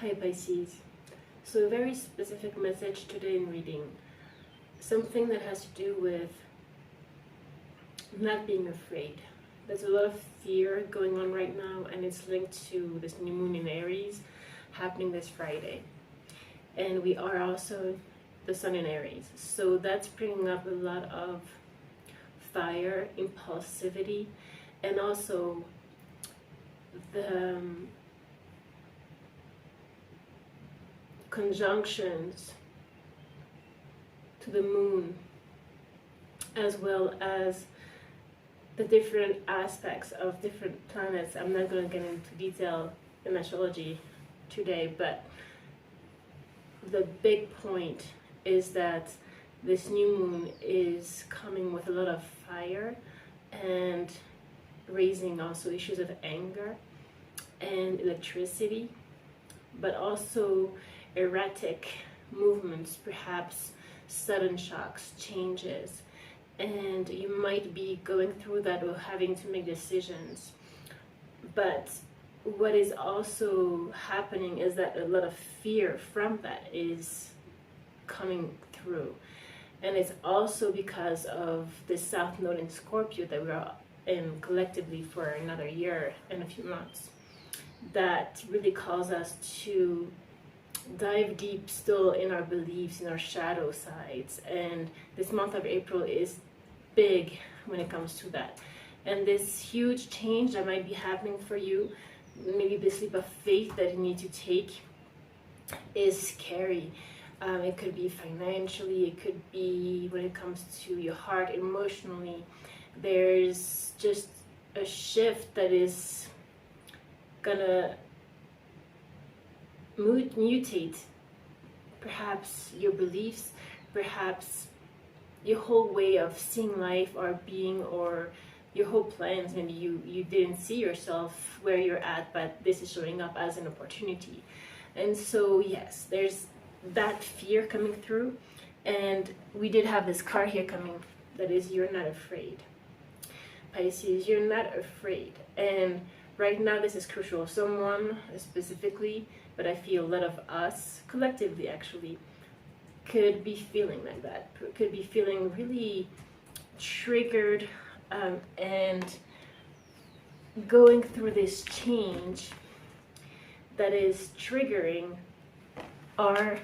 Hi Pisces. So a very specific message today in reading. Something that has to do with not being afraid. There's a lot of fear going on right now, and it's linked to this new moon in Aries happening this Friday. And we are also the sun in Aries. So that's bringing up a lot of fire, impulsivity, and also the conjunctions to the moon, as well as the different aspects of different planets. I'm not going to get into detail in astrology today, but the big point is that this new moon is coming with a lot of fire and raising also issues of anger and electricity, but also erratic movements, perhaps sudden shocks, changes, and you might be going through that or having to make decisions. But what is also happening is that a lot of fear from that is coming through, and it's also because of the South Node in Scorpio that we are in collectively for another year and a few months. That really calls us to dive deep still in our beliefs, in our shadow sides, and this month of April is big when it comes to that. And this huge change that might be happening for you, maybe this leap of faith that you need to take, is scary. It could be financially, it could be when it comes to your heart, emotionally. There's just a shift that is gonna mutate perhaps your beliefs, perhaps your whole way of seeing life or being, or your whole plans. Maybe you didn't see yourself where you're at, but this is showing up as an opportunity. And so yes, there's that fear coming through, and we did have this card here coming that is, you're not afraid. Pisces, you're not afraid. And right now this is crucial. Someone specifically, but I feel a lot of us collectively actually could be feeling like that, could be feeling really triggered and going through this change that is triggering our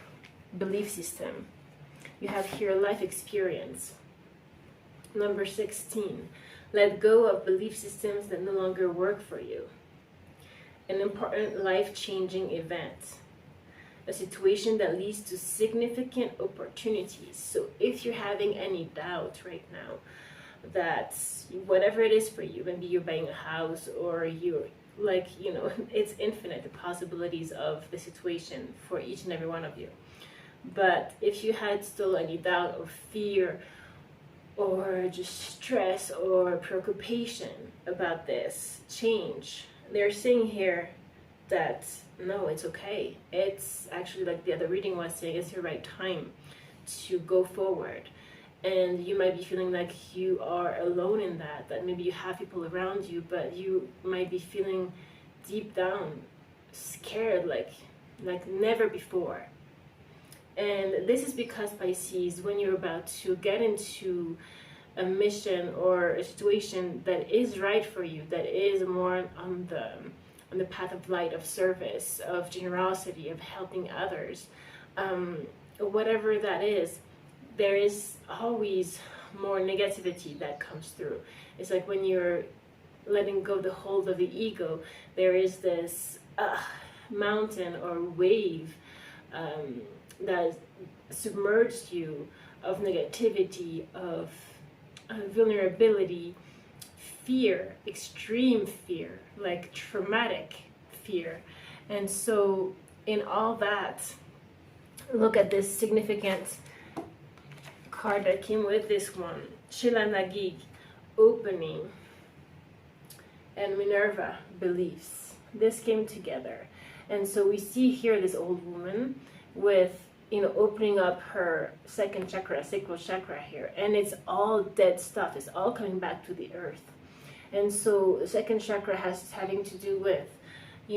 belief system. You have here life experience. Number 16, let go of belief systems that no longer work for you. An important life-changing event, a situation that leads to significant opportunities. So if you're having any doubt right now that whatever it is for you, maybe you're buying a house, or you're like, it's infinite, the possibilities of the situation for each and every one of you. But if you had still any doubt or fear or just stress or preoccupation about this change, they're saying here that no, it's okay. It's actually, like the other reading was saying, it's your right time to go forward. And you might be feeling like you are alone in that maybe you have people around you, but you might be feeling deep down scared like never before. And this is because, Pisces, when you're about to get into a mission or a situation that is right for you, that is more on the path of light, of service, of generosity, of helping others, whatever that is, there is always more negativity that comes through. It's like when you're letting go the hold of the ego, there is this mountain or wave that submerged you of negativity, of vulnerability, fear, extreme fear, like traumatic fear. And so in all that, look at this significant card that came with this one, Shilanagig, opening, and Minerva, beliefs. This came together. And so we see here this old woman with, opening up her second chakra, sacral chakra here, and it's all dead stuff. It's all coming back to the earth. And so the second chakra having to do with,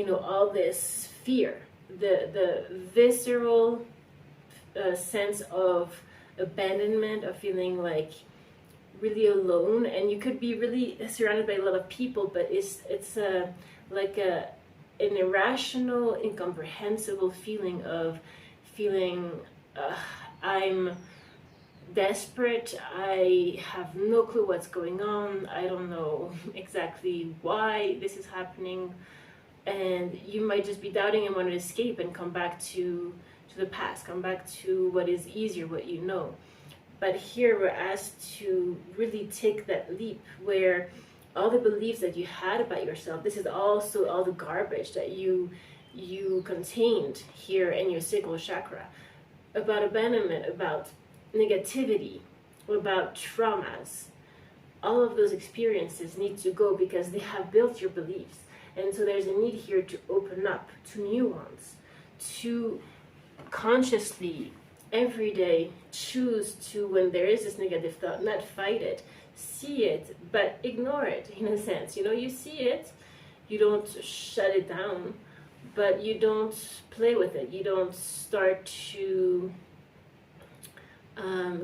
all this fear, the visceral sense of abandonment, of feeling like really alone, and you could be really surrounded by a lot of people, but it's like an irrational, incomprehensible feeling of feeling I'm desperate, I have no clue what's going on, I don't know exactly why this is happening, and you might just be doubting and want to escape and come back to the past, come back to what is easier, what you know. But here we're asked to really take that leap where all the beliefs that you had about yourself, this is also all the garbage that you contained here in your sacral chakra, about abandonment, about negativity, about traumas. All of those experiences need to go because they have built your beliefs. And so there's a need here to open up to new ones, to consciously every day choose to, when there is this negative thought, not fight it, see it, but ignore it in a sense. You know, you see it, you don't shut it down, but you don't play with it. You don't start to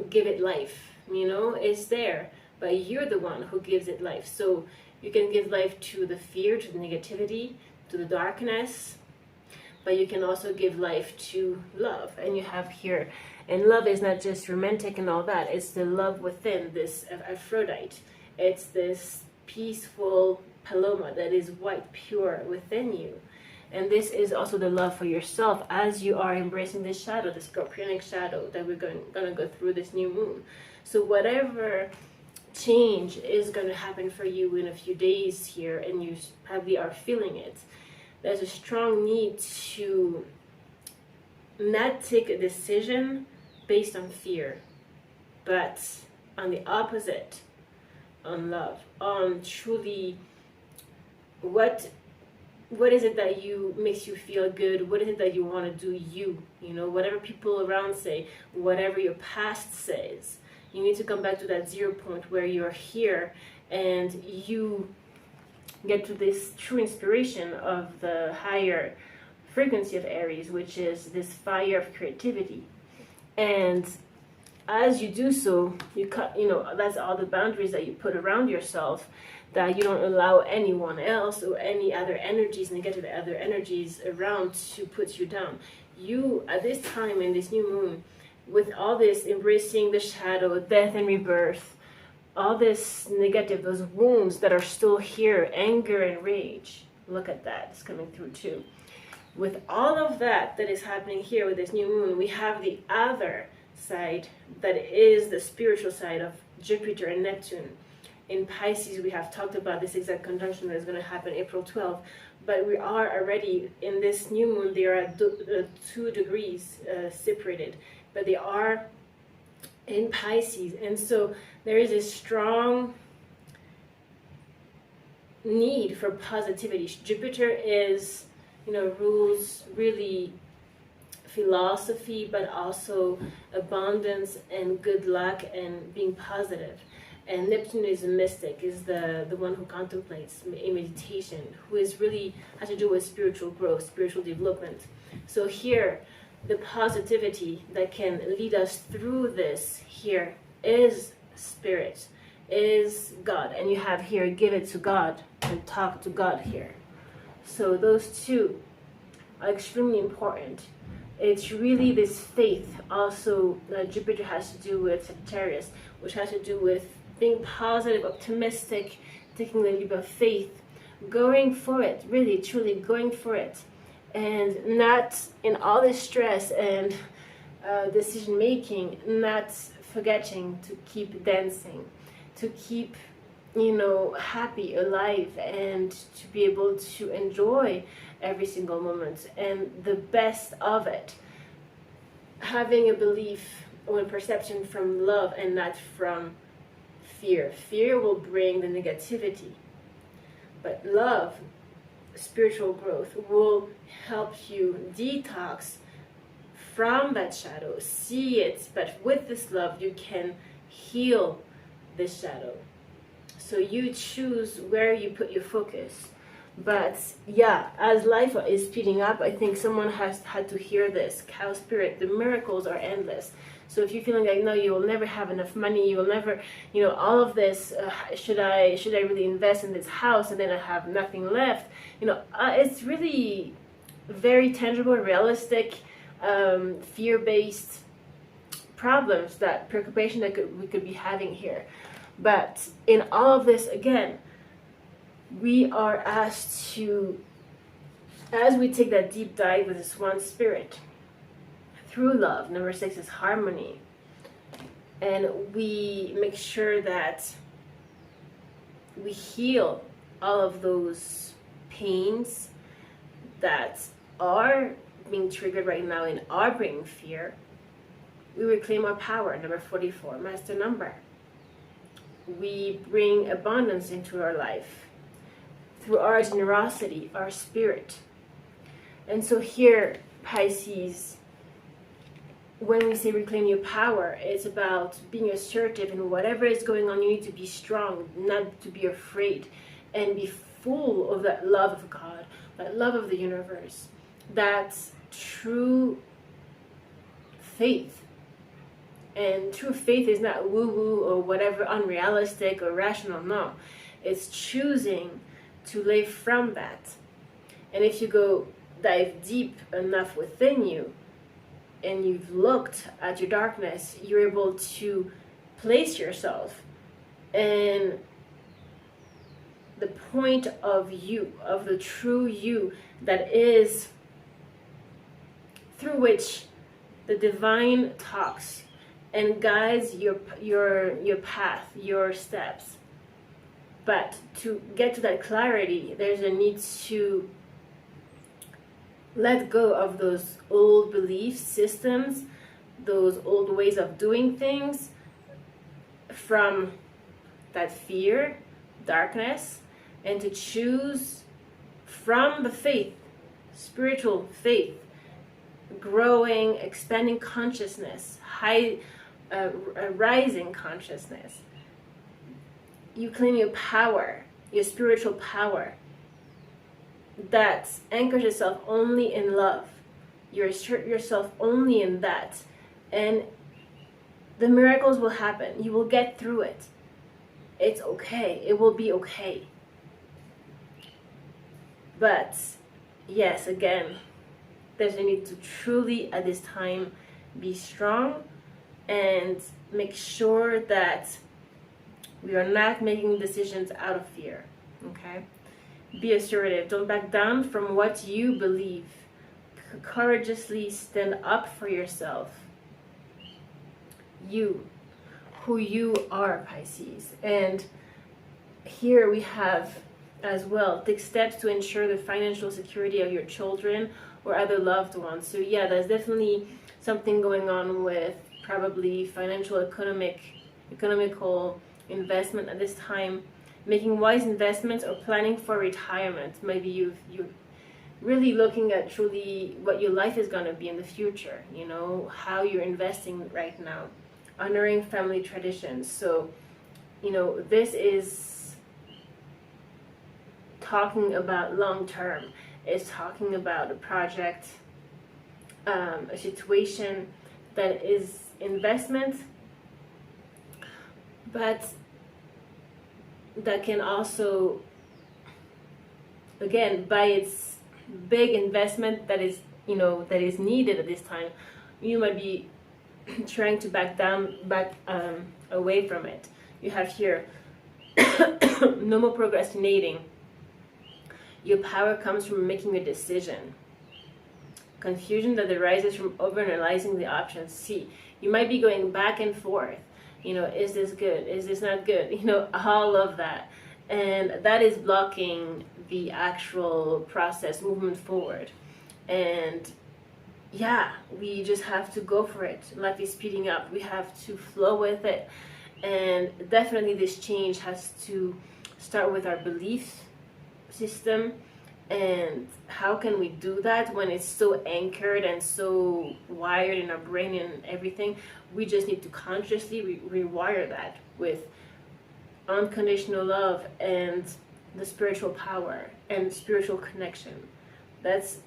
give it life. You know, it's there, but you're the one who gives it life. So you can give life to the fear, to the negativity, to the darkness, but you can also give life to love. And you have here, and love is not just romantic and all that, it's the love within, this Aphrodite. It's this peaceful Paloma that is white, pure within you. And this is also the love for yourself as you are embracing this shadow, the scorpionic shadow that we're going to go through this new moon. So whatever change is going to happen for you in a few days here, and you probably are feeling it, there's a strong need to not take a decision based on fear, but on the opposite, on love, on truly what is it that makes you feel good, what is it that you want to do, you know, whatever people around say, whatever your past says, you need to come back to that 0 point where you're here and you get to this true inspiration of the higher frequency of Aries, which is this fire of creativity. And as you do so, you cut, you know, that's all the boundaries that you put around yourself, that you don't allow anyone else or any other energies, negative other energies around to put you down. You, at this time in this new moon, with all this embracing the shadow, death and rebirth, all this negative, those wounds that are still here, anger and rage, look at that, it's coming through too. With all of that is happening here with this new moon, we have the other side that is the spiritual side of Jupiter and Neptune. In Pisces, we have talked about this exact conjunction that is going to happen April 12th, but we are already in this new moon, they are at 2 degrees separated, but they are in Pisces. And so there is a strong need for positivity. Jupiter is, you know, rules really philosophy, but also abundance and good luck and being positive. And Neptune is a mystic, is the one who contemplates in meditation, who is really has to do with spiritual growth, spiritual development. So here, the positivity that can lead us through this here is spirit, is God. And you have here, give it to God and talk to God here. So those two are extremely important. It's really this faith also that Jupiter has to do with Sagittarius, which has to do with being positive, optimistic, taking the leap of faith, going for it, really, truly going for it, and not in all this stress and decision making, not forgetting to keep dancing, to keep, you know, happy, alive, and to be able to enjoy every single moment and the best of it. Having a belief or a perception from love and not from fear. Fear will bring the negativity, but love, spiritual growth, will help you detox from that shadow. See it, but with this love you can heal this shadow. So you choose where you put your focus. But yeah, as life is speeding up, I think someone has had to hear this. Cow spirit, the miracles are endless. So if you're feeling like, no, you will never have enough money, you will never, all of this, should I really invest in this house and then I have nothing left? It's really very tangible, realistic, fear-based problems, that preoccupation that we could be having here. But in all of this, again, we are asked to, as we take that deep dive with this one spirit, through love, number 6 is harmony, and we make sure that we heal all of those pains that are being triggered right now and are bringing fear. We reclaim our power, number 44, master number. We bring abundance into our life through our generosity, our spirit. And so here, Pisces, when we say reclaim your power, it's about being assertive in whatever is going on. You need to be strong, not to be afraid, and be full of that love of God, that love of the universe, that true faith. And true faith is not woo-woo or whatever unrealistic or rational, no. It's choosing to live from that. And if you go dive deep enough within you and you've looked at your darkness, you're able to place yourself in the point of you, of the true you, that is through which the divine talks and guides your path, your steps. But to get to that clarity, there's a need to let go of those old belief systems, those old ways of doing things, from that fear, darkness, and to choose from the faith, spiritual faith, growing, expanding consciousness, rising consciousness. You claim your power, your spiritual power, that anchors itself only in love. You assert yourself only in that, and the miracles will happen. You will get through it. It's okay. It will be okay. But yes, again, there's a need to truly at this time be strong and make sure that we are not making decisions out of fear. Okay? Be assertive. Don't back down from what you believe. Courageously stand up for yourself. You, who you are, Pisces. And here we have as well, take steps to ensure the financial security of your children or other loved ones. So yeah, there's definitely something going on with probably financial, economical investment at this time, making wise investments or planning for retirement. Maybe you're really looking at truly what your life is going to be in the future, how you're investing right now, honoring family traditions. So, this is talking about long term. It's talking about a project, a situation that is investment, but that can also, again, by its big investment that is needed at this time, you might be trying to back away from it. You have here no more procrastinating. Your power comes from making a decision. Confusion that arises from overanalyzing the options. See, you might be going back and forth. Is this good? Is this not good? All of that. And that is blocking the actual process, movement forward. And yeah, we just have to go for it. Life is speeding up. We have to flow with it. And definitely this change has to start with our belief system. And how can we do that when it's so anchored and so wired in our brain and everything? We just need to consciously rewire that with unconditional love and the spiritual power and spiritual connection. That's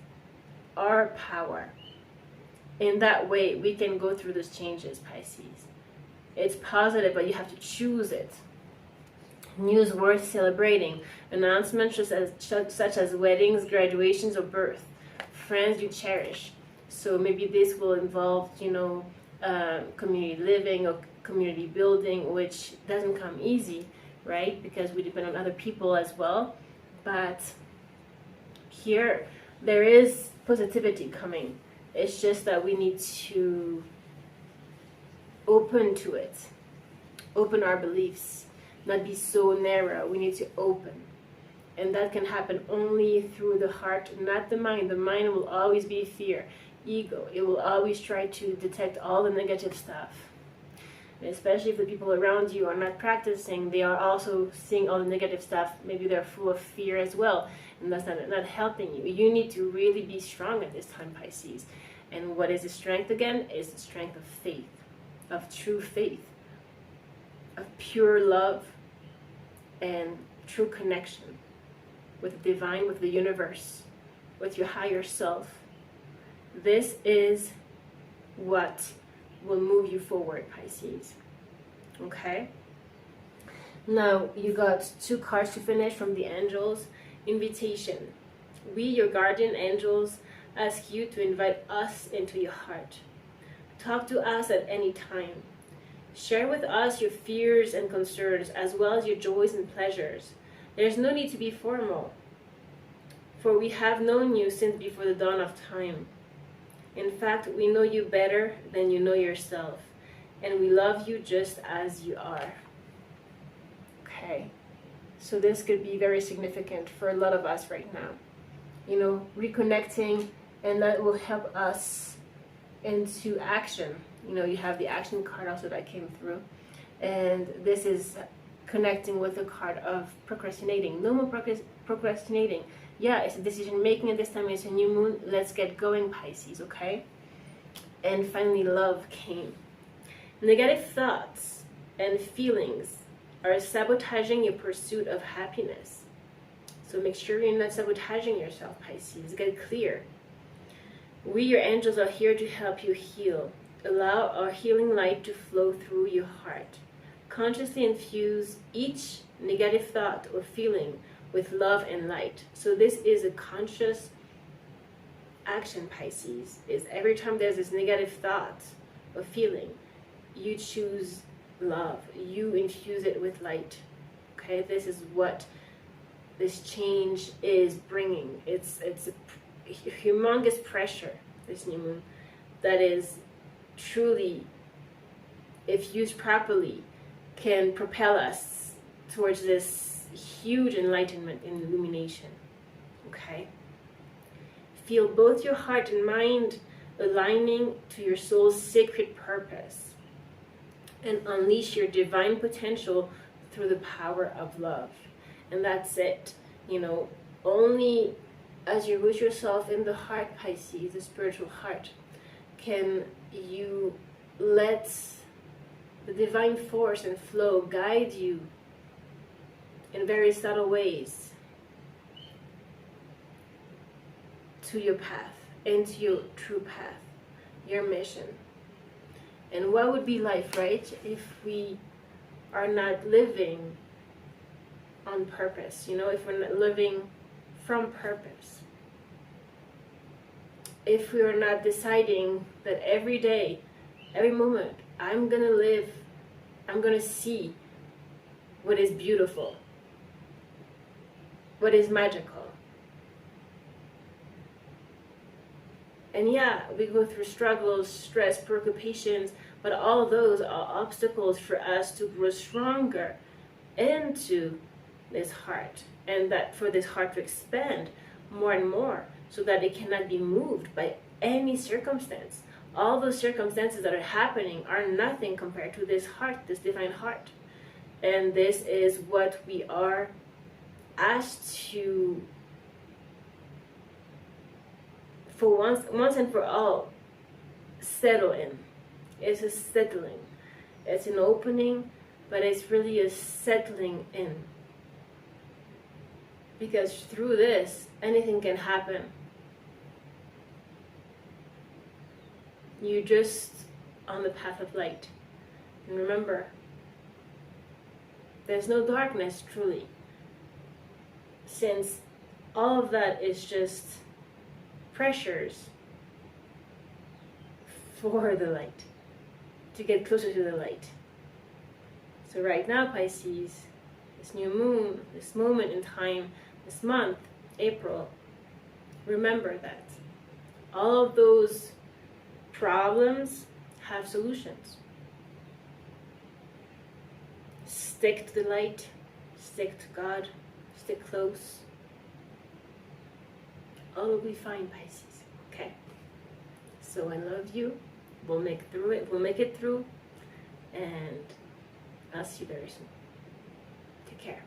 our power. In that way, we can go through those changes, Pisces. It's positive, but you have to choose it. News worth celebrating. Announcements such as weddings, graduations, or birth. Friends you cherish. So maybe this will involve, community living or community building, which doesn't come easy, right? Because we depend on other people as well. But here, there is positivity coming. It's just that we need to open to it. Open our beliefs. Not be so narrow. We need to open. And that can happen only through the heart, not the mind. The mind will always be fear, ego. It will always try to detect all the negative stuff. And especially if the people around you are not practicing, they are also seeing all the negative stuff. Maybe they're full of fear as well. And that's not helping you. You need to really be strong at this time, Pisces. And what is the strength again? Is the strength of faith, of true faith, of pure love, and true connection with the divine, with the universe, with your higher self. This is what will move you forward, Pisces. Okay? Now, you got 2 cards to finish from the angels. Invitation. We, your guardian angels, ask you to invite us into your heart. Talk to us at any time. Share with us your fears and concerns, as well as your joys and pleasures. There is no need to be formal, for we have known you since before the dawn of time. In fact, we know you better than you know yourself, and we love you just as you are. Okay, so this could be very significant for a lot of us right now. Reconnecting, and that will help us into action. You have the action card also that came through. And this is connecting with the card of procrastinating. No more procrastinating. Yeah, it's a decision making, and this time it's a new moon. Let's get going, Pisces, okay? And finally, love came. Negative thoughts and feelings are sabotaging your pursuit of happiness. So make sure you're not sabotaging yourself, Pisces. Get clear. We, your angels, are here to help you heal. Allow our healing light to flow through your heart. Consciously infuse each negative thought or feeling with love and light. So this is a conscious action, Pisces. Is every time there's this negative thought or feeling, you choose love. You infuse it with light. Okay, this is what this change is bringing. It's a humongous pressure, this new moon, that is truly, if used properly, can propel us towards this huge enlightenment and illumination. Okay? Feel both your heart and mind aligning to your soul's sacred purpose, and unleash your divine potential through the power of love. And that's it. Only as you root yourself in the heart, Pisces, the spiritual heart, can you let the divine force and flow guide you in very subtle ways to your path, into your true path, your mission. And what would be life, right, if we are not living on purpose, if we're not living from purpose? If we are not deciding that every day, every moment, I'm going to live, I'm going to see what is beautiful, what is magical. And yeah, we go through struggles, stress, preoccupations, but all those are obstacles for us to grow stronger into this heart, and that for this heart to expand more and more, so that it cannot be moved by any circumstance. All those circumstances that are happening are nothing compared to this heart, this divine heart. And this is what we are asked to, for once and for all, settle in. It's a settling. It's an opening, but it's really a settling in. Because through this, anything can happen. You're just on the path of light. And remember, there's no darkness truly, since all of that is just pressures for the light, to get closer to the light. So right now, Pisces, this new moon, this moment in time, this month, April, remember that all of those problems have solutions. Stick to the light, stick to God, stick close. All will be fine, Pisces. Okay? So I love you. We'll make it through. And I'll see you very soon. Take care.